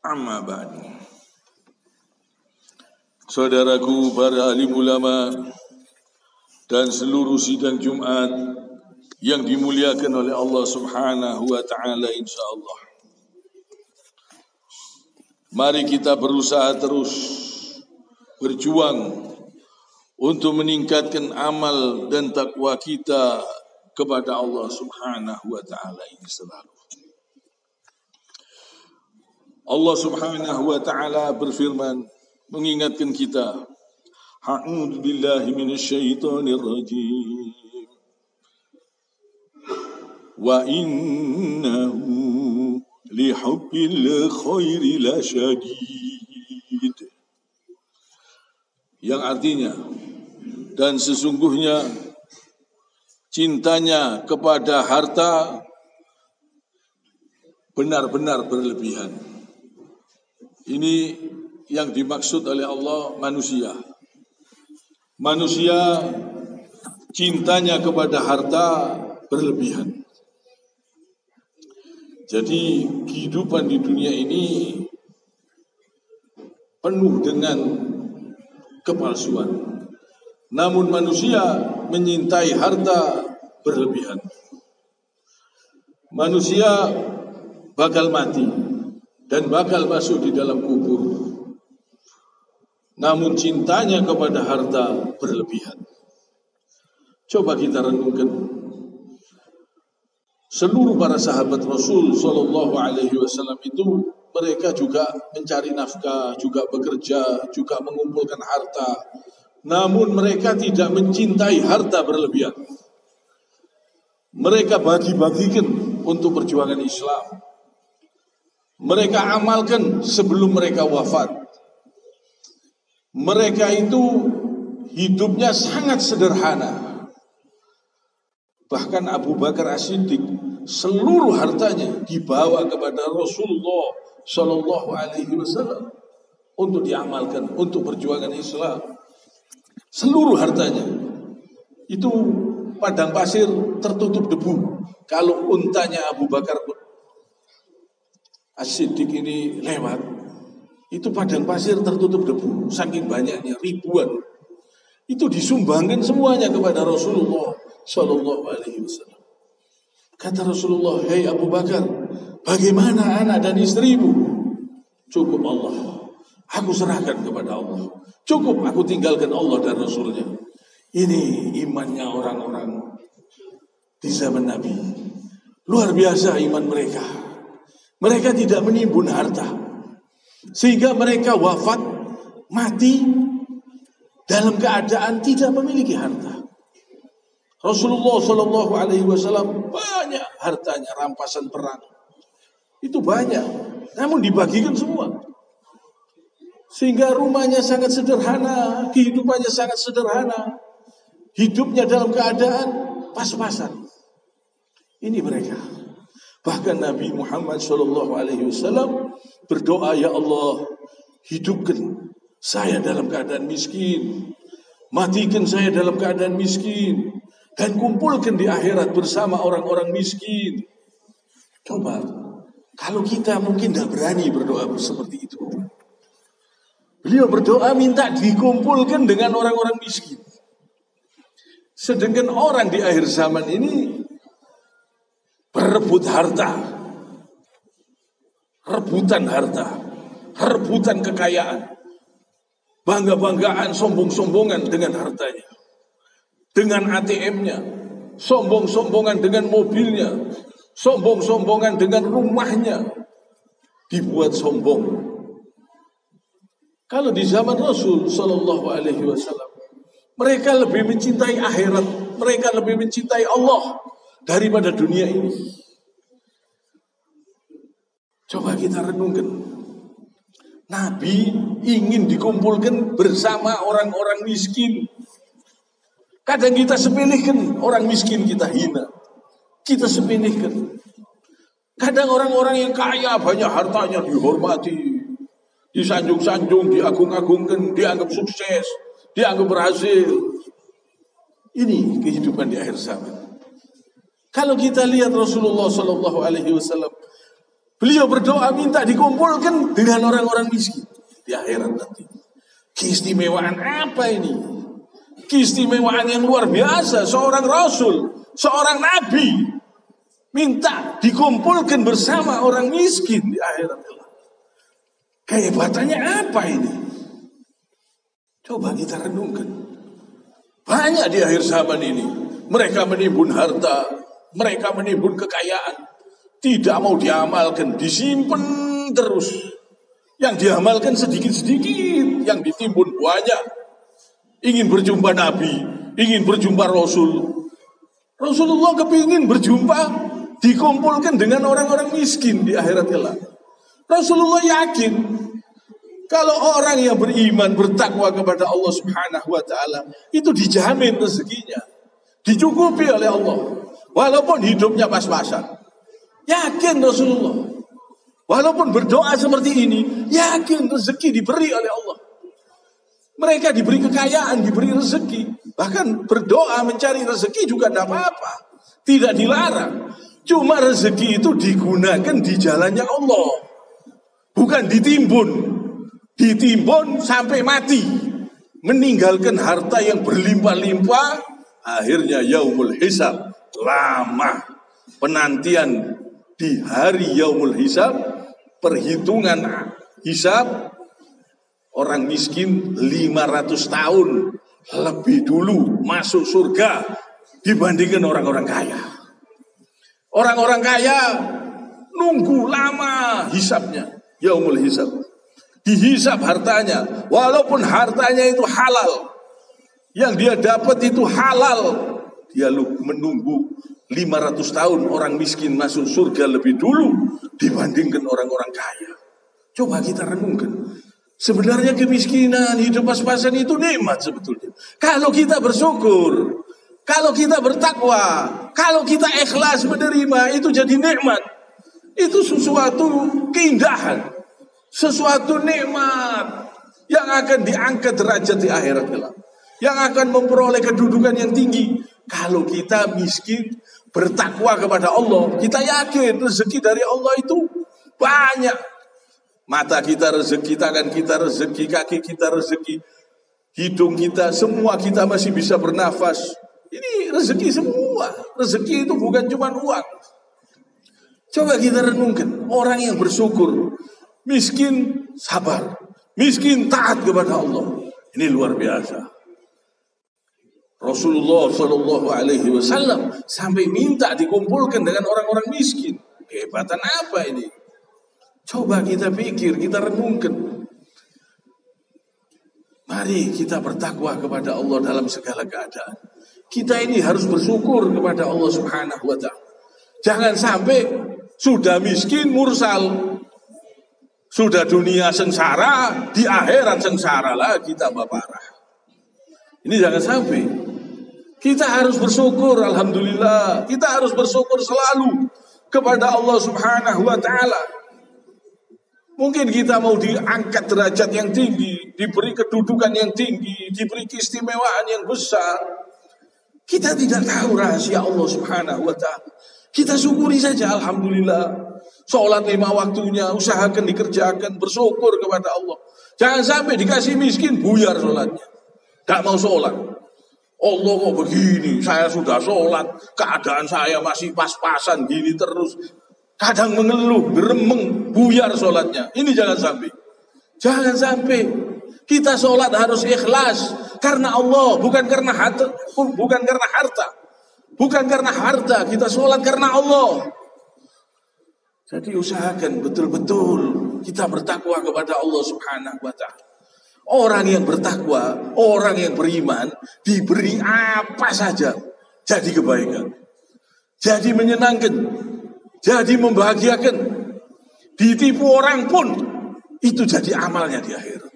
Amma ba'du. Saudaraku para alim ulama dan seluruh sidang Jumat yang dimuliakan oleh Allah Subhanahu wa taala, insyaallah. Mari kita berusaha terus berjuang untuk meningkatkan amal dan takwa kita kepada Allah Subhanahu wa taala ini selalu. Allah Subhanahu wa taala berfirman mengingatkan kita, A'udzu billahi minasyaitonir rajim. Wa innahu lihubbil khairi lasyadid. Yang artinya, dan sesungguhnya cintanya kepada harta benar-benar berlebihan. Ini yang dimaksud oleh Allah manusia. Manusia cintanya kepada harta berlebihan. Jadi kehidupan di dunia ini penuh dengan kepalsuan. Namun manusia menyintai harta berlebihan. Manusia bakal mati dan bakal masuk di dalam kubur. Namun cintanya kepada harta berlebihan. Coba kita renungkan. Seluruh para sahabat Rasul Sallallahu Alaihi Wasallam itu mereka juga mencari nafkah, juga bekerja, juga mengumpulkan harta. Namun mereka tidak mencintai harta berlebihan. Mereka bagi-bagikan untuk perjuangan Islam. Mereka amalkan sebelum mereka wafat. Mereka itu hidupnya sangat sederhana. Bahkan Abu Bakar As-Siddiq seluruh hartanya dibawa kepada Rasulullah Shallallahu Alaihi Wasallam untuk diamalkan, untuk perjuangan Islam. Seluruh hartanya itu padang pasir tertutup debu. Kalau untanya Abu Bakar As-Siddiq ini lewat, itu padang pasir tertutup debu, saking banyaknya, ribuan. Itu disumbangkan semuanya kepada Rasulullah Sallallahu Alaihi Wasallam. Kata Rasulullah, "Hei Abu Bakar, bagaimana anak dan istrimu?" "Cukup Allah, aku serahkan kepada Allah. Cukup aku tinggalkan Allah dan Rasulnya." Ini imannya orang-orang di zaman Nabi. Luar biasa iman mereka. Mereka tidak menimbun harta. Sehingga mereka wafat, mati dalam keadaan tidak memiliki harta. Rasulullah Shallallahu Alaihi Wasallam banyak hartanya, rampasan perang. Itu banyak, namun dibagikan semua. Sehingga rumahnya sangat sederhana, kehidupannya sangat sederhana. Hidupnya dalam keadaan pas-pasan. Ini mereka. Bahkan Nabi Muhammad Sallallahu Alaihi Wasallam berdoa, "Ya Allah, hidupkan saya dalam keadaan miskin, matikan saya dalam keadaan miskin, dan kumpulkan di akhirat bersama orang-orang miskin." Coba, kalau kita mungkin tidak berani berdoa seperti itu. Beliau berdoa minta dikumpulkan dengan orang-orang miskin. Sedangkan orang di akhir zaman ini berebut harta, rebutan harta, rebutan kekayaan, bangga-banggaan, sombong-sombongan dengan hartanya, dengan ATM-nya, sombong-sombongan dengan mobilnya, sombong-sombongan dengan rumahnya, dibuat sombong. Kalau di zaman Rasul Sallallahu Alaihi Wasallam, mereka lebih mencintai akhirat, mereka lebih mencintai Allah daripada dunia ini. Coba kita renungkan. Nabi ingin dikumpulkan bersama orang-orang miskin. Kadang kita sepilihkan orang miskin, kita hina. Kita sepilihkan. Kadang orang-orang yang kaya, banyak hartanya dihormati, disanjung-sanjung, diagung-agungkan, dianggap sukses, dianggap berhasil. Ini kehidupan di akhir zaman. Kalau kita lihat Rasulullah Sallallahu Alaihi Wasallam, Beliau berdoa minta dikumpulkan dengan orang-orang miskin di akhirat nanti. Keistimewaan apa ini? Keistimewaan yang luar biasa. Seorang Rasul, seorang Nabi minta dikumpulkan bersama orang miskin di akhirat. Kehebatannya apa ini? Coba kita renungkan. Banyak di akhir zaman ini. Mereka menimbun harta, mereka menimbun kekayaan. Tidak mau diamalkan, disimpan terus. Yang diamalkan sedikit-sedikit, yang ditimbun banyak. Ingin berjumpa Nabi, ingin berjumpa Rasul. Rasulullah kepingin berjumpa, dikumpulkan dengan orang-orang miskin di akhirat kelak. Rasulullah yakin kalau orang yang beriman, bertakwa kepada Allah Subhanahu wa taala, itu dijamin rezekinya, dicukupi oleh Allah. Walaupun hidupnya pas-pasan. Yakin Rasulullah. Walaupun berdoa seperti ini, yakin rezeki diberi oleh Allah. Mereka diberi kekayaan, diberi rezeki. Bahkan berdoa mencari rezeki juga tidak apa-apa. Tidak dilarang. Cuma rezeki itu digunakan di jalannya Allah. Bukan ditimbun. Ditimbun sampai mati. Meninggalkan harta yang berlimpah-limpah. Akhirnya yaumul hisab. Lama penantian di hari yaumul hisab. Perhitungan hisab. Orang miskin 500 tahun lebih dulu masuk surga dibandingkan orang-orang kaya. Orang-orang kaya nunggu lama hisabnya, yaumul hisab. Dihisab hartanya, walaupun hartanya itu halal. Yang dia dapat itu halal. Dia menunggu 500 tahun orang miskin masuk surga lebih dulu dibandingkan orang-orang kaya. Coba kita renungkan. Sebenarnya kemiskinan, hidup pas-pasan itu nikmat sebetulnya. Kalau kita bersyukur, kalau kita bertakwa, kalau kita ikhlas menerima, itu jadi nikmat. Itu sesuatu keindahan, sesuatu nikmat yang akan diangkat derajat di akhirat kelak, yang akan memperoleh kedudukan yang tinggi. Kalau kita miskin, bertakwa kepada Allah, kita yakin rezeki dari Allah itu banyak. Mata kita rezeki, tangan kita rezeki, kaki kita rezeki, hidung kita, semua kita masih bisa bernafas. Ini rezeki semua. Rezeki itu bukan cuma uang. Coba kita renungkan. Orang yang bersyukur, miskin sabar, miskin taat kepada Allah. Ini luar biasa. Rasulullah Shallallahu Alaihi Wasallam sampai minta dikumpulkan dengan orang-orang miskin. Kehebatan apa ini? Coba kita pikir, kita renungkan. Mari kita bertakwa kepada Allah dalam segala keadaan. Kita ini harus bersyukur kepada Allah Subhanahu wa ta'ala. Jangan sampai sudah miskin mursal. Sudah dunia sengsara, di akhirat sengsara lagi tambah parah. Ini jangan sampai. Kita harus bersyukur, alhamdulillah. Kita harus bersyukur selalu kepada Allah Subhanahu wa ta'ala. Mungkin kita mau diangkat derajat yang tinggi, diberi kedudukan yang tinggi, diberi keistimewaan yang besar. Kita tidak tahu rahasia Allah Subhanahu wa ta'ala. Kita syukuri saja, alhamdulillah. Sholat 5 waktunya, usahakan dikerjakan, bersyukur kepada Allah. Jangan sampai dikasih miskin, buyar sholatnya. Gak mau sholat. Allah kok begini, saya sudah sholat, keadaan saya masih pas-pasan gini terus. Kadang mengeluh, geremeng, buyar sholatnya. Ini jangan sampai. Jangan sampai. Kita sholat harus ikhlas. Karena Allah, bukan karena harta. Bukan karena harta. Bukan karena harta. Kita sholat karena Allah. Jadi usahakan betul-betul kita bertakwa kepada Allah Subhanahu wa ta'ala. Orang yang bertakwa, orang yang beriman, diberi apa saja. Jadi kebaikan. Jadi menyenangkan. Jadi membahagiakan. Ditipu orang pun itu jadi amalnya di akhirat.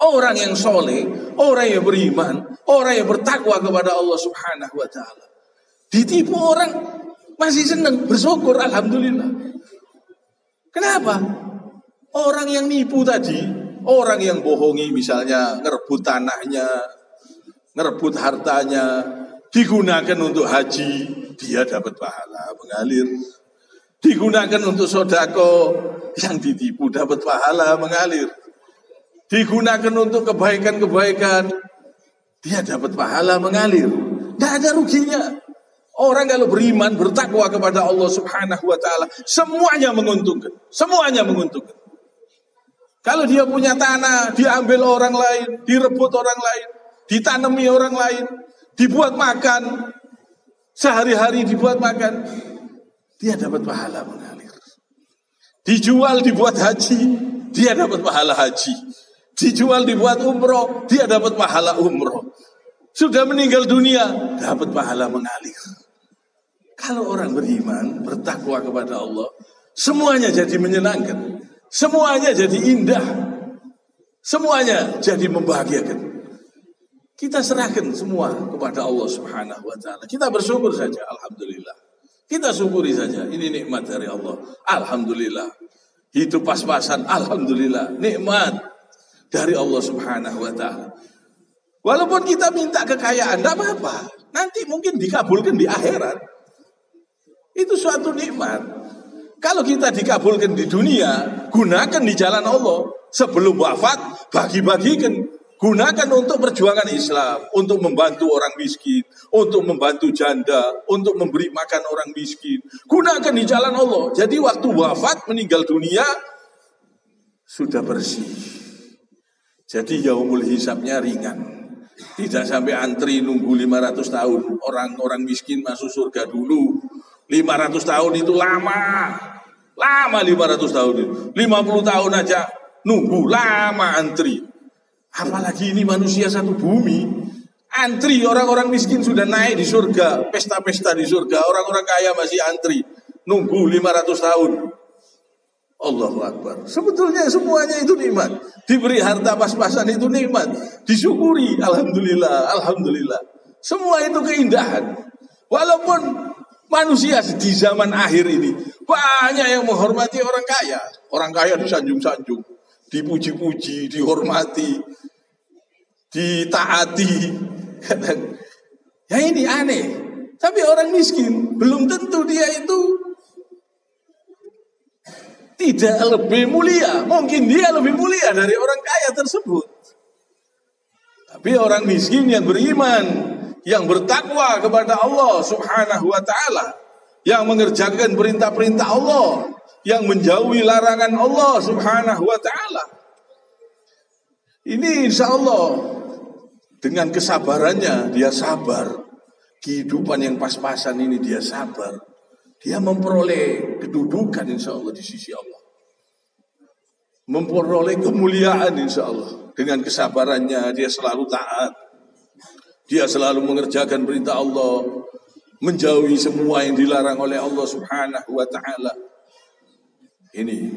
Orang yang soleh, orang yang beriman, orang yang bertakwa kepada Allah Subhanahu wa ta'ala, ditipu orang masih senang, bersyukur, alhamdulillah. Kenapa? Orang yang nipu tadi, orang yang bohongi misalnya, ngerebut tanahnya, ngerebut hartanya, digunakan untuk haji, dia dapat pahala mengalir. Digunakan untuk sodako, yang ditipu dapat pahala mengalir. Digunakan untuk kebaikan-kebaikan, dia dapat pahala mengalir. Tidak ada ruginya. Orang kalau beriman, bertakwa kepada Allah Subhanahu wa ta'ala, semuanya menguntungkan. Semuanya menguntungkan. Kalau dia punya tanah, diambil orang lain, direbut orang lain, ditanami orang lain, dibuat makan, sehari-hari dibuat makan, dia dapat pahala mengalir. Dijual, dibuat haji, dia dapat pahala haji. Dijual, dibuat umroh, dia dapat pahala umroh. Sudah meninggal dunia, dapat pahala mengalir. Kalau orang beriman, bertakwa kepada Allah, semuanya jadi menyenangkan. Semuanya jadi indah. Semuanya jadi membahagiakan. Kita serahkan semua kepada Allah Subhanahu wa ta'ala. Kita bersyukur saja, alhamdulillah. Kita syukuri saja, ini nikmat dari Allah. Alhamdulillah. Hidup pas-pasan, alhamdulillah. Nikmat dari Allah Subhanahu wa ta'ala. Walaupun kita minta kekayaan, tidak apa-apa. Nanti mungkin dikabulkan di akhirat. Itu suatu nikmat. Kalau kita dikabulkan di dunia, gunakan di jalan Allah. Sebelum wafat, bagi-bagikan. Gunakan untuk perjuangan Islam, untuk membantu orang miskin, untuk membantu janda, untuk memberi makan orang miskin. Gunakan di jalan Allah. Jadi waktu wafat, meninggal dunia, sudah bersih. Jadi yaumul hisabnya ringan. Tidak sampai antri nunggu 500 tahun. Orang-orang miskin masuk surga dulu. 500 tahun itu lama. Lama 500 tahun itu. 50 tahun aja nunggu, lama antri. Apalagi ini manusia satu bumi. Antri, orang-orang miskin sudah naik di surga. Pesta-pesta di surga. Orang-orang kaya masih antri. Nunggu 500 tahun. Allahu Akbar. Sebetulnya semuanya itu nikmat. Diberi harta pas-pasan itu nikmat. Disyukuri. Alhamdulillah. Alhamdulillah. Semua itu keindahan. Walaupun manusia di zaman akhir ini banyak yang menghormati orang kaya. Orang kaya disanjung-sanjung, dipuji-puji, dihormati, ditaati. Ya ini aneh. Tapi orang miskin belum tentu dia itu tidak lebih mulia. Mungkin dia lebih mulia dari orang kaya tersebut. Tapi orang miskin yang beriman, yang bertakwa kepada Allah Subhanahu wa ta'ala, yang mengerjakan perintah-perintah Allah, yang menjauhi larangan Allah Subhanahu wa ta'ala, ini insya Allah dengan kesabarannya, dia sabar. Kehidupan yang pas-pasan ini dia sabar. Dia memperoleh kedudukan insya Allah di sisi Allah. Memperoleh kemuliaan insya Allah. Dengan kesabarannya dia selalu taat. Dia selalu mengerjakan perintah Allah, menjauhi semua yang dilarang oleh Allah Subhanahu wa ta'ala. Ini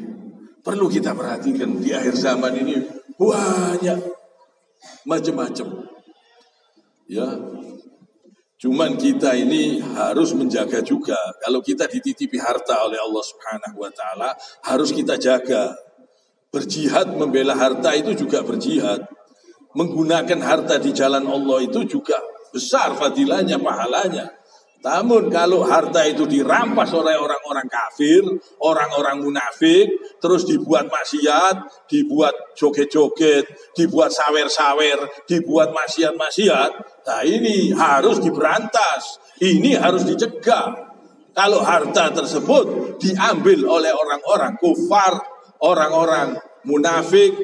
perlu kita perhatikan di akhir zaman ini banyak macam-macam. Ya. Cuman kita ini harus menjaga juga. Kalau kita dititipi harta oleh Allah Subhanahu wa ta'ala, harus kita jaga. Berjihad membela harta itu juga berjihad. Menggunakan harta di jalan Allah itu juga besar fadilahnya, pahalanya. Namun kalau harta itu dirampas oleh orang-orang kafir, orang-orang munafik, terus dibuat maksiat, dibuat joget-joget, dibuat sawer-sawer, dibuat maksiat-maksiat, nah ini harus diberantas, ini harus dicegah. Kalau harta tersebut diambil oleh orang-orang kufar, orang-orang munafik,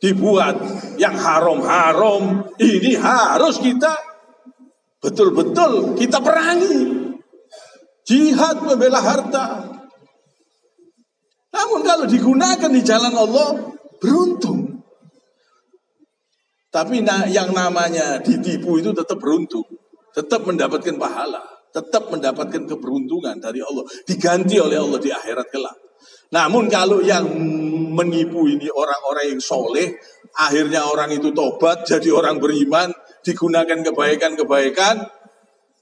dibuat yang haram-haram, ini harus kita betul-betul kita perangi. Jihad membela harta. Namun kalau digunakan di jalan Allah, beruntung. Tapi yang namanya ditipu itu tetap beruntung. Tetap mendapatkan pahala. Tetap mendapatkan keberuntungan dari Allah. Diganti oleh Allah di akhirat kelak. Namun kalau yang menipu ini orang-orang yang soleh, akhirnya orang itu tobat, jadi orang beriman, digunakan kebaikan-kebaikan,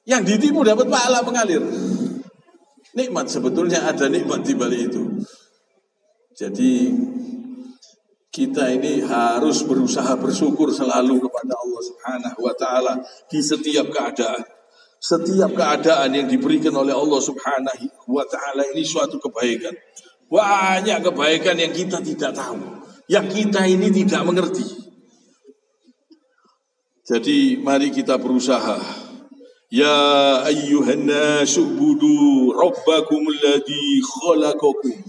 yang ditipu dapat pahala mengalir. Nikmat, sebetulnya ada nikmat di balik itu. Jadi kita ini harus berusaha bersyukur selalu kepada Allah Subhanahu wa ta'ala di setiap keadaan. Setiap keadaan yang diberikan oleh Allah Subhanahu wa ta'ala ini suatu kebaikan. Banyak kebaikan yang kita tidak tahu, yang kita ini tidak mengerti. Jadi mari kita berusaha. Ya ayyuhan nasu ubudu rabbakum alladhi khalaqakum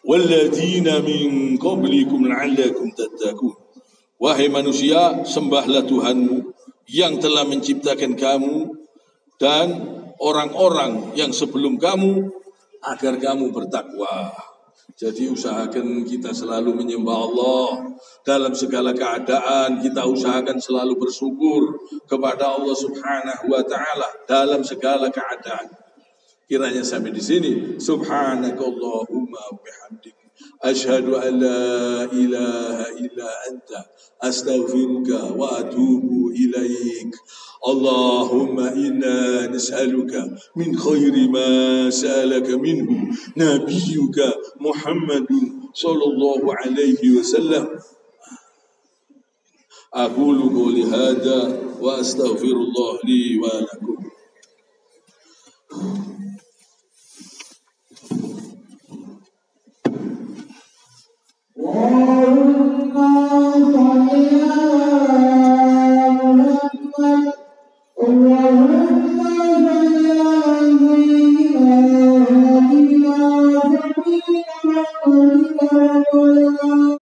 walladzina min qablikum la'allakum tattaqun. Wahai manusia, sembahlah Tuhanmu yang telah menciptakan kamu dan orang-orang yang sebelum kamu agar kamu bertakwa. Jadi usahakan kita selalu menyembah Allah dalam segala keadaan. Kita usahakan selalu bersyukur kepada Allah Subhanahu wa ta'ala dalam segala keadaan. Kiranya sampai di sini. Subhanakallahumma wa bihamdik, asyhadu an la ilaha illa anta, astaghfiruka wa atubu ilaik. Allahumma inna nas'aluka min khairi ma sa'alaka minhu nabiyyuka Muhammadun sallallahu alaihi wasallam. Aqulu qouli hadza wa astaghfirullah li wa lakum.